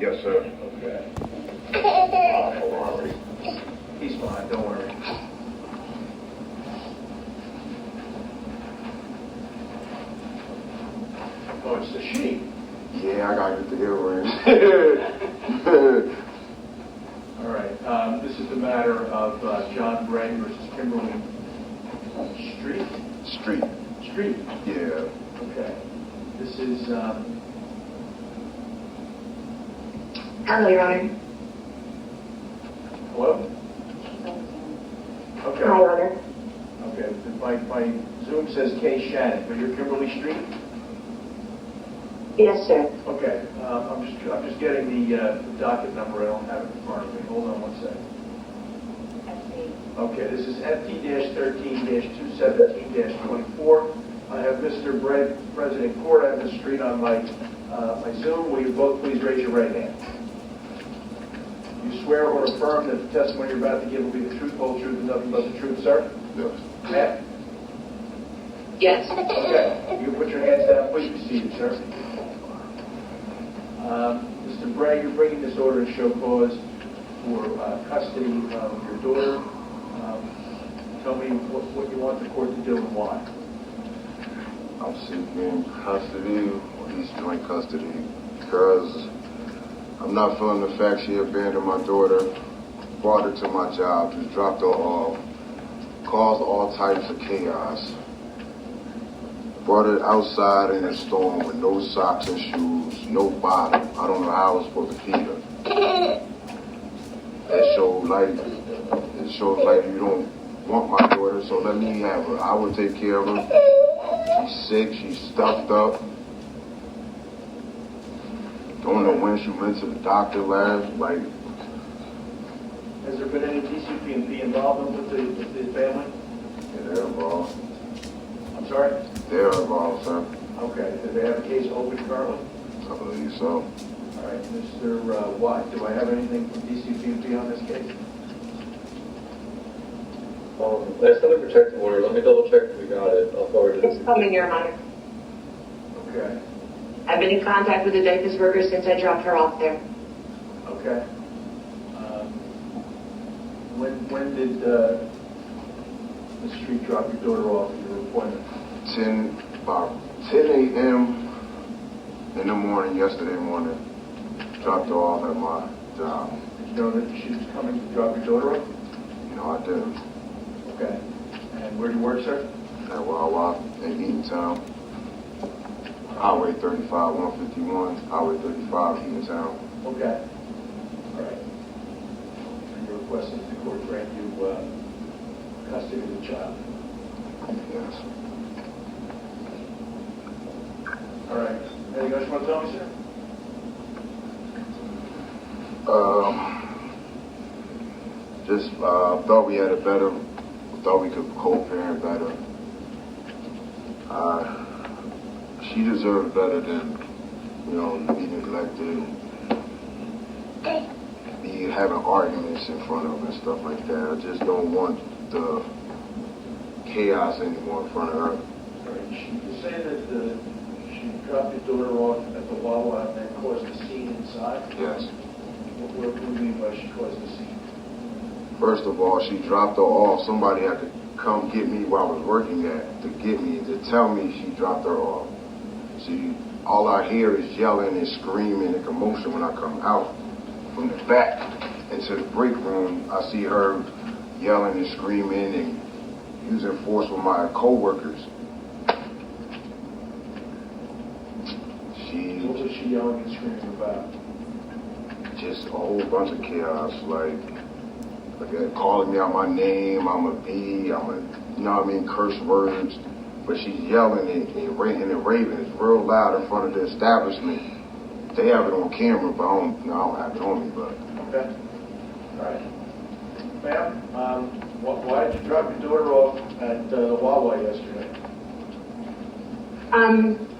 Yes, sir. Okay. Oh, Robert. He's fine, don't worry. Oh, it's the sheep. Yeah, I gotta get the earrings. All right. This is the matter of John Bray versus Kimberly Streett. Street. Streett. Yeah. Okay. This is. Hello, Your Honor. Hello? Okay. Hi, Your Honor. Okay. My Zoom says Kay Shannon, but you're Kimberly Streett? Yes, sir. Okay. I'm just getting the docket number. I don't have it in front of me. Hold on one second. Okay. This is FT-13-217-24. I have Mr. Bray, President Court. I have Ms. Streett on my Zoom. Will you both please raise your right hand? You swear or affirm that the testimony you're about to give will be the truth, whole truth, and nothing but the truth, sir? Yes. Matt? Yes. Okay. You put your hands down. Please be seated, sir. Mr. Bray, you're bringing this order to show cause for custody of your daughter. Tell me what you want the court to do and why. I'm seeking custody, or at least joint custody, because I'm not feeling the fact she abandoned my daughter, brought her to my job, just dropped her off, caused all types of chaos. Brought her outside in a storm with no socks and shoes, no bottom. I don't know how I was supposed to feed her. It shows like you don't want my daughter, so let me have her. I will take care of her. She's sick, she's stuffed up. Don't know when she went to the doctor last. Like, Has there been any DCP involvement with the family? yeah, they're involved. I'm sorry? They're involved, sir. Okay. Do they have a case open currently? I believe so. All right. Mr. Watt, do I have anything from DCP on this case? I just have a protective order. Let me double check if we got it. I'll forward it. It's coming, Your Honor. Okay. I've been in contact with the diapers worker since I dropped her off there. Okay. When did Ms. Streett drop your daughter off at your appointment? About 10 a.m. in the morning, yesterday morning, dropped her off at my job. Did you know that she was coming to drop your daughter off? I didn't. Okay. And where do you work, sir? At Wawa in Eatontown. Highway 35, 151, Highway 35, Eatontown. Okay. All right. And you're requesting that the court grant you custody of the child? Yes. All right. Anything else you want to tell me, sir? Thought we had thought we could co-parent better. She deserved better than, be neglected, be having arguments in front of her and stuff like that. I just don't want the chaos anymore in front of her. All right. You say that she dropped your daughter off at the Wawa and then caused a scene inside? Yes. What do you mean by she caused a scene? First of all, she dropped her off. Somebody had to come get me where I was working at to get me, to tell me she dropped her off. See, all I hear is yelling and screaming and commotion when I come out. From the back into the break room, I see her yelling and screaming and using force with my co-workers. What was she yelling and screaming about? Just a whole bunch of chaos, like calling me out my name, I'm a B, curse words. But she's yelling and raving. It's real loud in front of the establishment. They have it on camera, but I don't have it on me, but. Okay. All right. Ma'am, why did you drop your daughter off at the Wawa yesterday?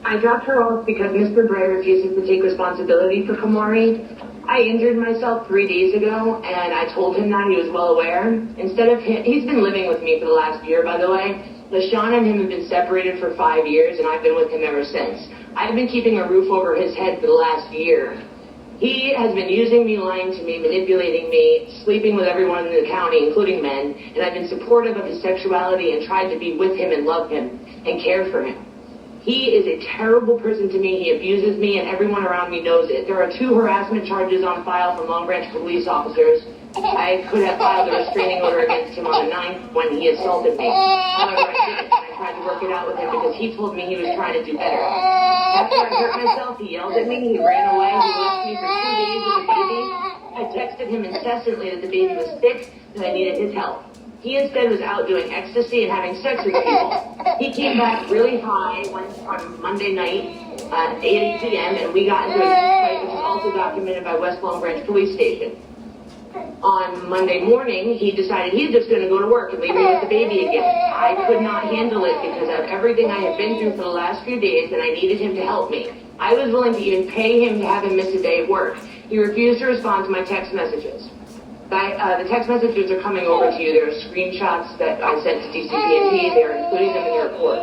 I dropped her off because Mr. Bray refuses to take responsibility for Kamari. I injured myself 3 days ago, and I told him that. He was well aware. Instead of him, he's been living with me for the last year, by the way. LaShawn and him have been separated for 5 years, and I've been with him ever since. I've been keeping a roof over his head for the last year. He has been using me, lying to me, manipulating me, sleeping with everyone in the county, including men, and I've been supportive of his sexuality and tried to be with him and love him and care for him. He is a terrible person to me. He abuses me, and everyone around me knows it. There are 2 harassment charges on file from Long Branch police officers. I could have filed a restraining order against him on the 9th when he assaulted me. However, I didn't, and I tried to work it out with him because he told me he was trying to do better. After I hurt myself, he yelled at me, he ran away, he left me for 2 days with the baby. I texted him incessantly that the baby was sick, and I needed his help. He instead was out doing ecstasy and having sex with people. He came back really high on Monday night at 8 p.m. and we got into a huge fight, which is also documented by West Long Branch Police Station. On Monday morning, he decided he's just going to go to work and leave me with the baby again. I could not handle it because of everything I had been through for the last few days, and I needed him to help me. I was willing to even pay him to have him miss a day of work. He refused to respond to my text messages. The text messages are coming over to you. There are screenshots that I sent to DCP&P. They're including them in the report.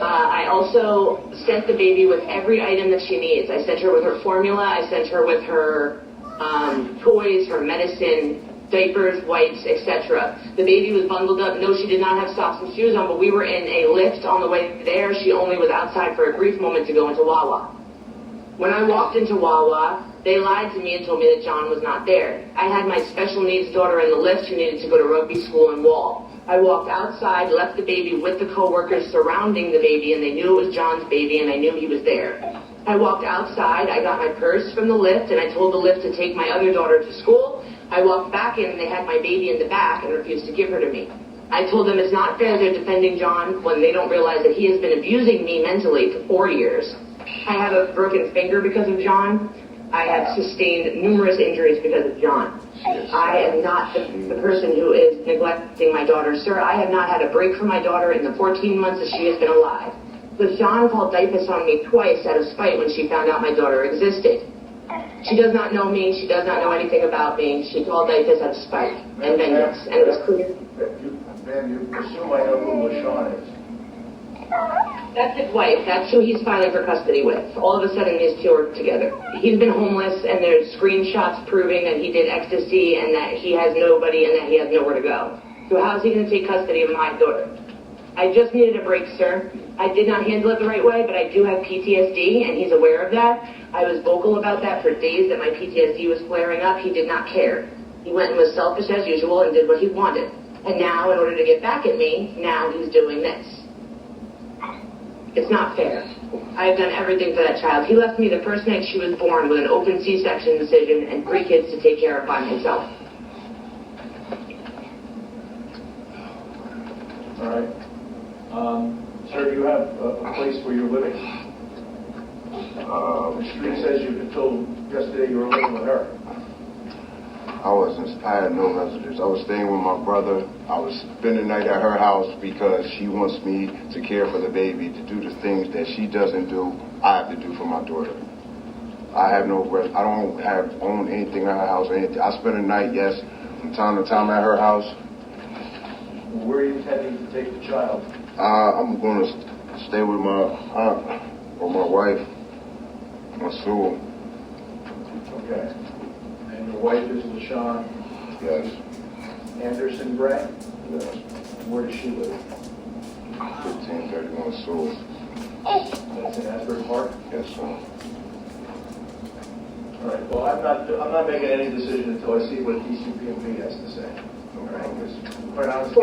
I also sent the baby with every item that she needs. I sent her with her formula. I sent her with her toys, her medicine, diapers, wipes, etc. The baby was bundled up. No, she did not have socks and shoes on, but we were in a lift on the way there. She only was outside for a brief moment to go into Wawa. When I walked into Wawa, they lied to me and told me that John was not there. I had my special needs daughter in the lift who needed to go to rugby school in Wall. I walked outside, left the baby with the coworkers surrounding the baby, and they knew it was John's baby, and I knew he was there. I walked outside, I got my purse from the lift, and I told the lift to take my other daughter to school. I walked back in, and they had my baby in the back and refused to give her to me. I told them it's not fair they're defending John when they don't realize that he has been abusing me mentally for 4 years. I have a broken finger because of John. I have sustained numerous injuries because of John. I am not the person who is neglecting my daughter. Sir, I have not had a break from my daughter in the 14 months that she has been alive. But John called DIPUS on me twice out of spite when she found out my daughter existed. She does not know me. She does not know anything about me. She called DIPUS out of spite and vengeance. And it was clear. Ma'am, you assume I know who LaShawn is. That's his wife. That's who he's filing for custody with. All of a sudden, these 2 are together. He's been homeless, and there's screenshots proving that he did ecstasy and that he has nobody and that he has nowhere to go. So how's he going to take custody of my daughter? I just needed a break, sir. I did not handle it the right way, but I do have PTSD, and he's aware of that. I was vocal about that for days that my PTSD was flaring up. He did not care. He went and was selfish as usual and did what he wanted. And now, in order to get back at me, now he's doing this. It's not fair. I have done everything for that child. He left me the first night she was born with an open C-section decision and 3 kids to take care of by himself. All right. Sir, do you have a place where you're living? The street says you been told yesterday you were living with her. I had no residence. I was staying with my brother. I was spending the night at her house because she wants me to care for the baby, to do the things that she doesn't do, I have to do for my daughter. I don't own anything at her house or anything. I spend the night, yes, from time to time at her house. Where are you intending to take the child? I'm going to stay with my aunt or my wife, my soul. Okay. And your wife is LaShawn? Yes. Anderson Bray? Yes. Where does she live? 1531 Soul. That's in Asbury Park? Yes, sir. All right. Well, I'm not making any decision until I see what DCP&P has to say. All right. Because quite honestly,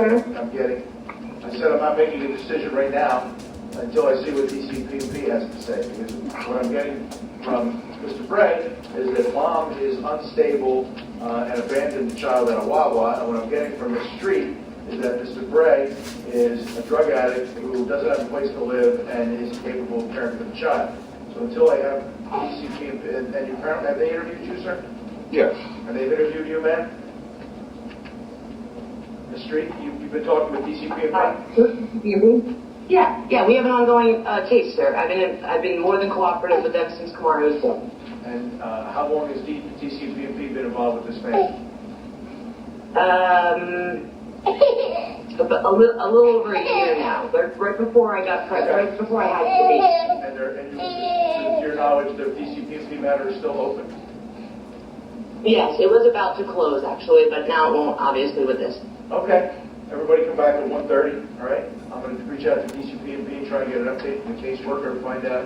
I said I'm not making a decision right now until I see what DCP&P has to say. Because what I'm getting from Mr. Bray is that mom is unstable and abandoned the child at a Wawa. And what I'm getting from Ms. Streett is that Mr. Bray is a drug addict who doesn't have a place to live and is incapable of caring for the child. So until I have DCP&P, and your parents, have they interviewed you, sir? Yes. And they've interviewed you, ma'am? Ms. Streett, you've been talking with DCP&P? Yeah, we have an ongoing case, sir. I've been more than cooperative with them since Kamari was born. And how long has DCP&P been involved with this man? A little over a year now. But right before I got pregnant, right before I had the baby. And to your knowledge, the DCP&P matter is still open? Yes, it was about to close actually, but now it won't, obviously, with this. Okay. Everybody come back at 1:30, all right? I'm going to reach out to DCP&P and try and get an update from the caseworker to find out,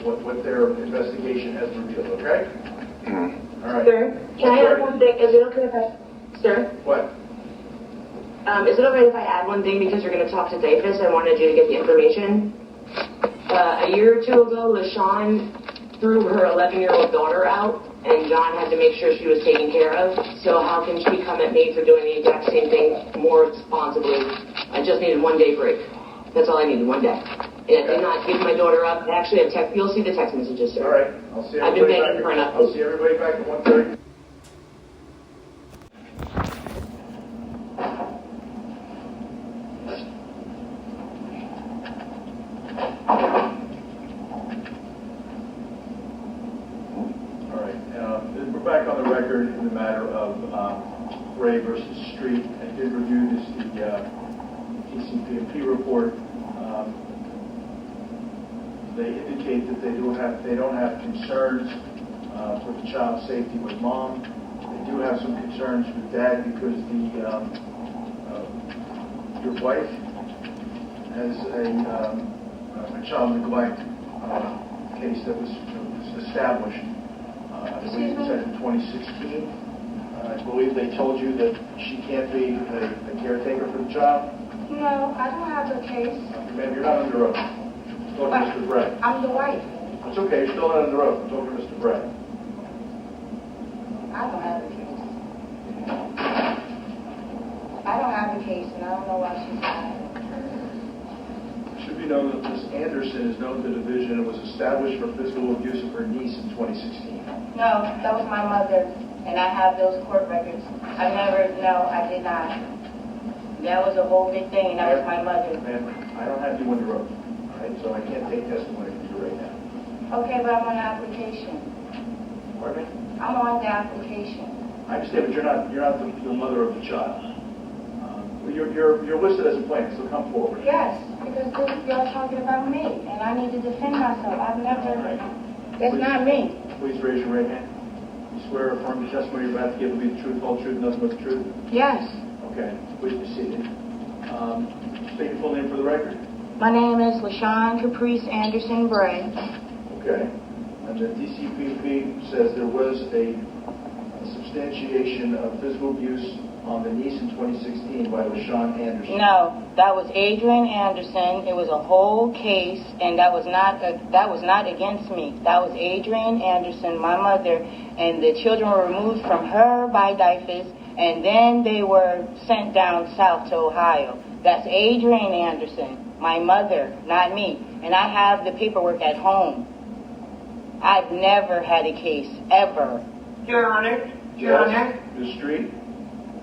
what their investigation has revealed, okay? All right. Sir, can I add one thing? Is it okay if Sir? What? Is it okay if I add one thing because you're going to talk to DAFIS? I wanted you to get the information. A year or two ago, LaShawn threw her 11-year-old daughter out, and John had to make sure she was taken care of. So how can she come at me for doing the exact same thing more responsibly? I just needed 1 day break. That's all I needed, 1 day. And I did not give my daughter up. Actually, you'll see the text messages, sir. All right. I'll see I've been everybody begging for an back. update. I'll see everybody back at 1:30. We're back on the record in the matter of Bray versus Streett. I did review the DCP&P report. They indicate that they don't have concerns for the child's safety with mom. They do have some concerns with dad because your wife has a child neglect case that was established. I believe it said in 2016. I believe they told you that she can't be a caretaker for the child. No, I don't have a case. Ma'am, you're not under oath. Talk to Mr. Bray. I'm the wife. It's okay, you're still not under oath. Talk to Mr. Bray. I don't have a case. I don't have a case, and I don't know why she's lying. It should be known that Ms. Anderson is known to the division and was established for physical abuse of her niece in 2016. No, that was my mother, and I have those court records. No, I did not. That was a whole big thing, and that was my mother. Ma'am, I don't have you under oath, all right? So I can't take testimony from you right now. Okay, but I'm on the application. Pardon me? I'm on the application. I understand, but you're not the mother of the child. You're listed as a plaintiff, so come forward. Yes, because y'all talking about me, and I need to defend myself. I've never. All right. That's not me. Please raise your right hand. You swear or affirm the testimony you're about to give will be the truth, whole truth, and nothing but the truth? Yes. Okay. Please be seated. State your full name for the record. My name is LaShawn Caprice Anderson Bray. Okay. And the DCPP says there was a substantiation of physical abuse on the niece in 2016 by LaShawn Anderson. No, that was Adrian Anderson. It was a whole case, and that was not against me. That was Adrian Anderson, my mother, and the children were removed from her by DAFIS, and then they were sent down south to Ohio. That's Adrian Anderson, my mother, not me. And I have the paperwork at home. I've never had a case, ever. Your Honor. Your Honor. Ms. Streett?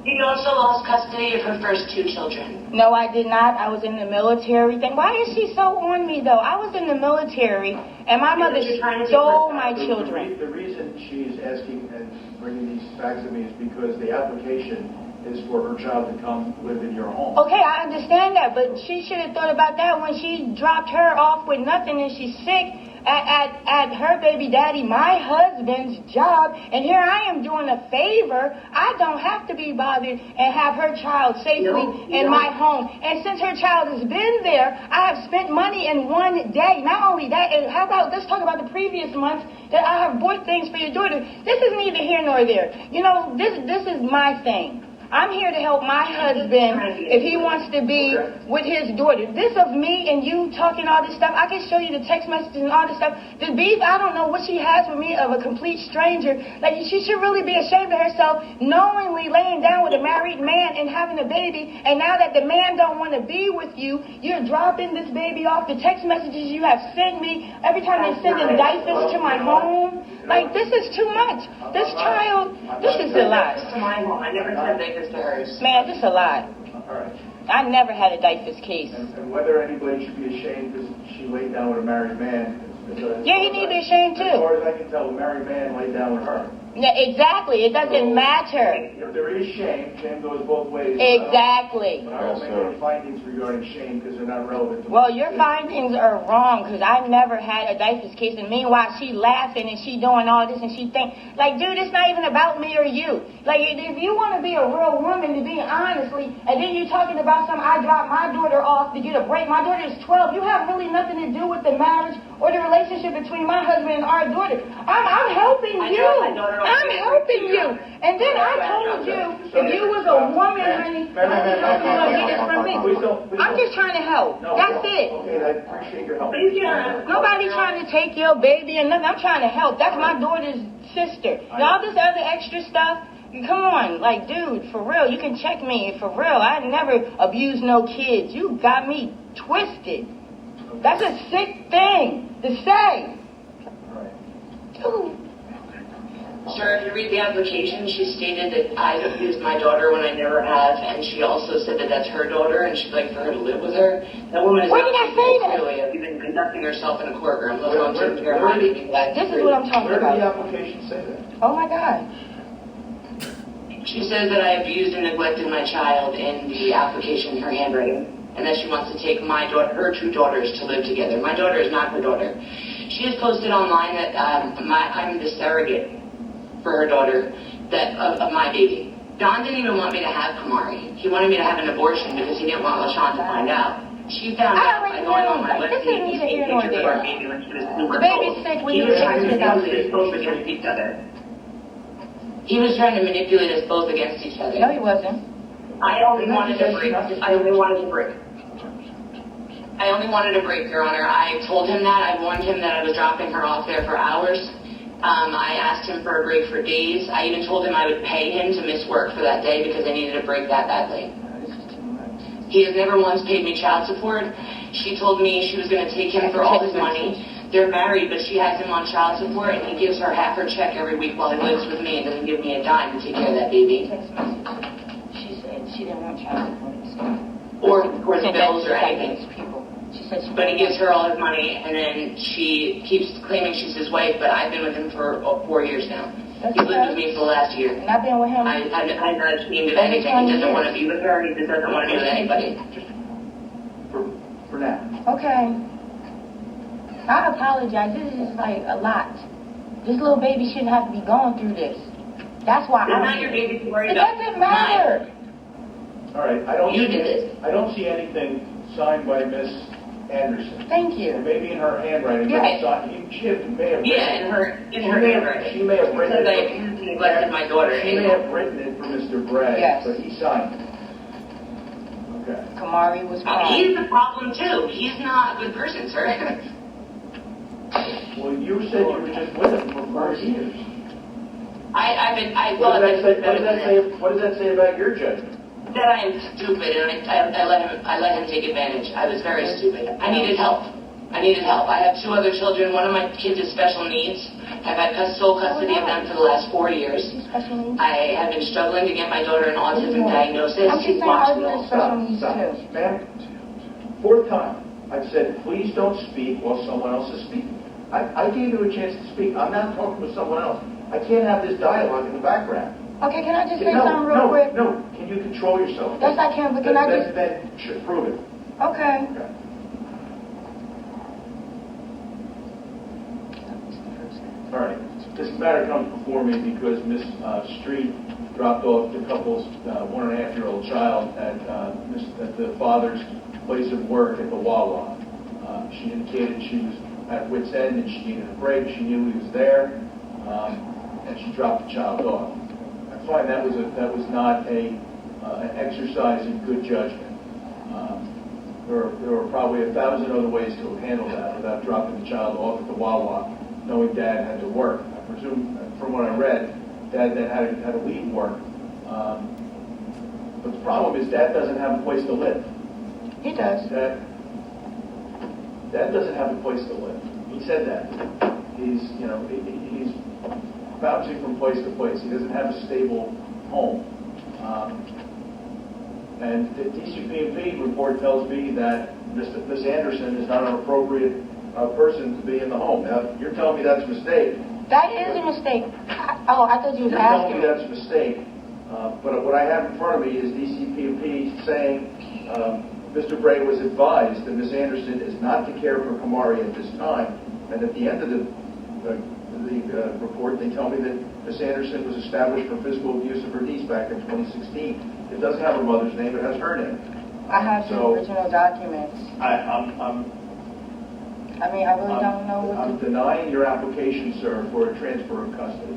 You also lost custody of her first 2 children. No, I did not. I was in the military thing. Why is she so on me, though? I was in the military, and my mother stole my children. The reason she's asking and bringing these facts to me is because the application is for her child to come live in your home. Okay, I understand that, but she should have thought about that when she dropped her off with nothing and she's sick at her baby daddy, my husband's job, and here I am doing a favor. I don't have to be bothered and have her child safely in my home. And since her child has been there, I have spent money in 1 day. Not only that, and how about, let's talk about the previous months that I have bought things for your daughter. This is neither here nor there. You know, this is my thing. I'm here to help my husband if he wants to be with his daughter. This of me and you talking all this stuff, I can show you the text messages and all this stuff. The beef, I don't know what she has with me of a complete stranger. Like, she should really be ashamed of herself knowingly laying down with a married man and having a baby. And now that the man don't want to be with you, you're dropping this baby off. The text messages you have sent me, every time they send indictments to my home. Like, this is too much. This child, this is a lot. To my home. I never said this to hers. Man, this is a lot. All right. I never had a DAFIS case. And whether anybody should be ashamed because she laid down with a married man. Yeah, he need to be ashamed As too. far as I can tell, a married man laid down with her. Yeah, exactly. It doesn't matter. If there is shame, shame goes both ways. Exactly. But I don't make any findings regarding shame because they're not relevant to Well, your findings are wrong because I never had a diapers case, and meanwhile she laughing and she doing all this and she think like, dude, it's not even about me or you. Like, if you want to be a real woman, to be honestly, and then you talking about something, I dropped my daughter off to get a break. My daughter is 12. You have really nothing to do with the marriage or the relationship between my husband and our daughter. I'm helping you. I'm helping you. And then I told you, if you was a woman, honey, I'm just trying to help. That's it. Okay, I appreciate your help. Nobody trying to take your baby and nothing. I'm trying to help. That's my daughter's sister. And all this other extra stuff, come on. Like, dude, for real, you can check me. For real, I never abused no kids. You got me twisted. That's a sick thing to say. Dude. Sir, if you read the application, she stated that I've abused my daughter when I never have, and she also said that that's her daughter, and she'd like for her to live with her. That woman is Where did I say that? Really even conducting herself in a courtroom, let alone taking care of my baby. This is what I'm talking Where about. did the application say that? Oh my God. She says that I abused and neglected my child in the application in her handwriting, and that she wants to take my daughter, her two daughters, to live together. My daughter is not her daughter. She has posted online that I'm the surrogate for her daughter, of my baby. Don didn't even want me to have Kamari. He wanted me to have an abortion because he didn't want LaShawn to find out. She found out by going on my website and taking pictures of our baby when she was super The baby's sick. We need to take it out. against each other. He was trying to manipulate us both against each other. No, he wasn't. I only wanted to break. I only wanted to break, Your Honor. I told him that. I warned him that I was dropping her off there for hours. I asked him for a break for days. I even told him I would pay him to miss work for that day because I needed a break that badly. He has never once paid me child support. She told me she was going to take him for all his money. They're married, but she has him on child support, and he gives her half her check every week while he lives with me and doesn't give me a dime to take care of that baby. She said she didn't want child support. Or the bills or anything. She said she But he gives her all his money, and then she keeps claiming she's his wife, but I've been with him for 4 years now. He's lived with me for the last year. And I've been with him. I'm not ashamed of anything. He doesn't want to be with her. He just doesn't want to be with anybody. For now. Okay. I apologize. This is just like a lot. This little baby shouldn't have to be going through this. That's why It's not your baby to worry It about. doesn't matter. All right, I don't You see did this. I don't see anything signed by Miss Anderson. Thank Or you. maybe in her handwriting. Yes. But she may have Yeah, in her handwriting. She may have written Because I it. abused and neglected my daughter. She may have written it for Mr. Bray, Yes. but he signed it. Okay. Kamari was crying. He's the problem too. He's not a good person, sir. Well, you said you were just with him for 4 years. I What thought does that say about your judgment? that I am stupid, and I let him take advantage. I was very stupid. I needed help. I have 2 other children. One of my kids has special needs. I've had sole custody of them for the last 4 years. I have been struggling to get my daughter an autism diagnosis. I'm just saying Watch husband me. has special needs Stop. too. Ma'am, 4th time, I've said, please don't speak while someone else is speaking. I gave you a chance to speak. I'm not talking with someone else. I can't have this dialogue in the background. Okay, can I just say something real quick? No. Can you control yourself? Yes, I can, but can I just... Then should prove it. Okay. Okay. All right. This matter comes before me because Miss Streett dropped off the couple's 1.5-year-old child at the father's place of work at the Wawa. She indicated she was at wit's end and she needed a break. She knew he was there, and she dropped the child off. I find that was not an exercise in good judgment. There were probably 1,000 other ways to have handled that without dropping the child off at the Wawa, knowing Dad had to work. I presume, from what I read, Dad then had to leave work. But the problem is Dad doesn't have a place to live. He does. Dad doesn't have a place to live. He said that. He's bouncing from place to place. He doesn't have a stable home. And the DCP&P report tells me that Miss Anderson is not an appropriate person to be in the home. Now, you're telling me that's a mistake, That is a mistake. I thought you was You're telling asking. me that's a mistake, but what I have in front of me is DCPP saying Mr. Bray was advised that Ms. Anderson is not to care for Kamari at this time, and at the end of the report, they tell me that Ms. Anderson was established for physical abuse of her niece back in 2016. It doesn't have her mother's name, it has her name. I have the original documents. I mean, I really don't know what I'm denying your application, sir, for a transfer of custody.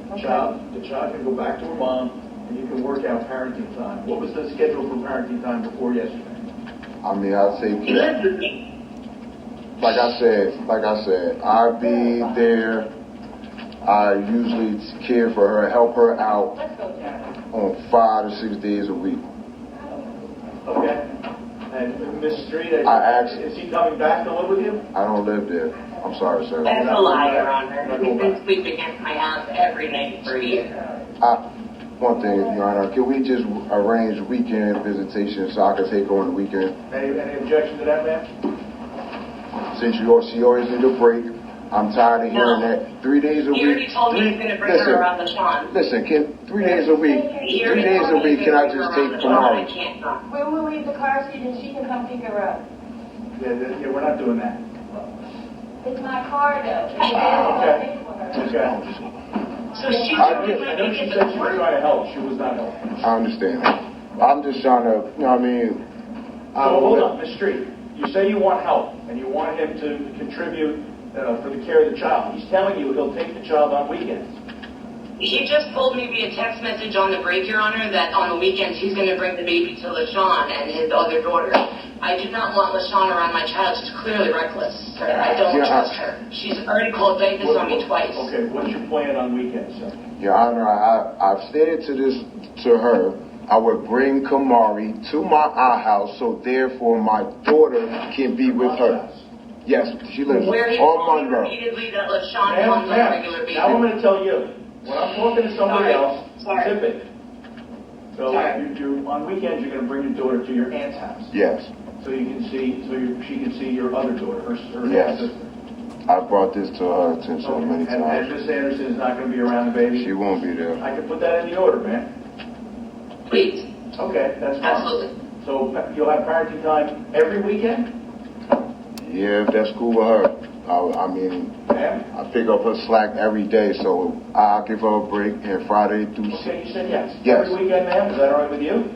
Okay. The child can go back to her mom, and you can work out parenting time. What was the schedule for parenting time before yesterday? I mean, I'd say, He lives with me. like I said, I'd be there. I usually care for her, help her out Let's go, Jared. on 5 to 6 days a week. Okay. And Ms. Streett, is he coming back to live with you? I don't live there. I'm sorry, sir. That's a lie, Your Honor. He's been sleeping at my house every night for a year. One thing, Your Honor, can we just arrange weekend visitations so I can take her on the weekend? Any objection to that, ma'am? Since she always need a break, I'm tired of hearing that 3 days a week. He already told me he's going to bring her around the Sean. Listen, can 3 days a week? He 3 already days told a me week? he's Can I gonna just bring take her around the Sean. I Kamari? can't come. When we'll leave the car seat and she can come pick her up. Yeah, we're not doing that. It's my car, though. Okay. Okay. So she's I going know she said she was trying to help. She was not helping. I understand. I'm just trying to, you know what I mean? Hold on, Ms. Streett. You say you want help, and you want him to contribute for the care of the child. He's telling you he'll take the child on weekends. He just told me via text message on the break, Your Honor, that on the weekends he's going to bring the baby to LaShawn and his other daughter. I do not want LaShawn around my child. She's clearly reckless, sir. I don't trust her. She's already called Vegas on me twice. Okay, what's your plan on weekends, sir? Your Honor, I've stated to her, I would bring Kamari to my house so therefore my daughter can be with her. Yes, she lives Where he on told me Monmouth. repeatedly that LaShawn comes on a regular basis. Now I'm going to tell you. When I'm talking to somebody else, tip it. So you on weekends, you're going to bring your daughter to your aunt's house. Yes. So you can see, she can see your other daughter, her Yes. sister. I brought this to her attention many And times. Miss Anderson is not going to be around the baby? She won't be there. I can put that in the order, man. Please. Okay, that's fine. Absolutely. So you'll have parenting time every weekend? Yeah, if that's cool with her. I mean, Ma'am? I pick up her slack every day, so I'll give her a break and Friday through Okay, you said yes. Yes. Every weekend, ma'am? Is that all right with you?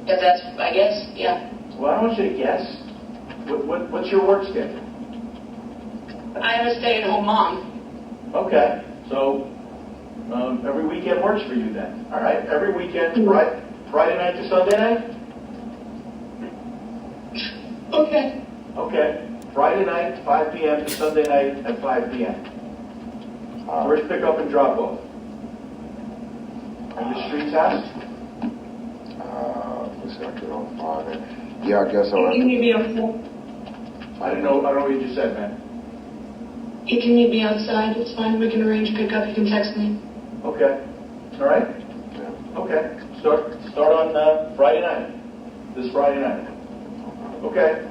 If that's, I guess, yeah. Well, I don't want you to guess. What's your work schedule? I am a stay-at-home mom. Okay, so every weekend works for you then. All right, every weekend, Friday night to Sunday night? Okay. Okay, Friday night, 5 p.m. to Sunday night at 5 p.m. Where's pick up and drop off? In the Streett's house? Let's see, I get on Friday. Yeah, I guess I'll have Can to. you be on phone? I don't know what you just said, man. He can meet me outside. It's fine. We can arrange pickup. You can text me. Okay, all right? Yeah. Okay, start on Friday night, this Friday night. Okay,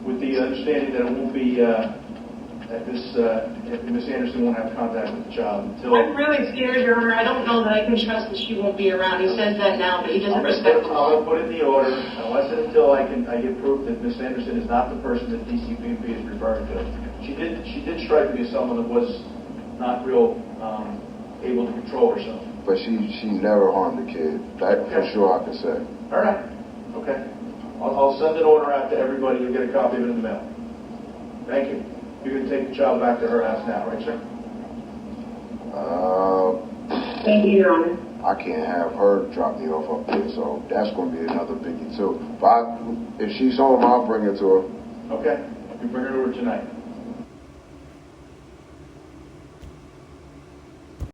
with the understanding that it won't be, that Miss Anderson won't have contact with the child until... I'm really scared, Your Honor. I don't know that I can trust that she won't be around. He says that now, but he doesn't respect the law. I'll put it in the order, unless and until I get proof that Miss Anderson is not the person that DCPP is referring to. She did strike me as someone that was not real able to control herself. But she never harmed the kid. That for sure I can say. All right. Okay. I'll send an order out to everybody. You'll get a copy of it in the mail. Thank you. You're going to take the child back to her house now, right, sir? Thank you, Your Honor. I can't have her drop me off up there, so that's going to be another biggie too. But if she's home, I'll bring her to her. Okay. You bring her over tonight.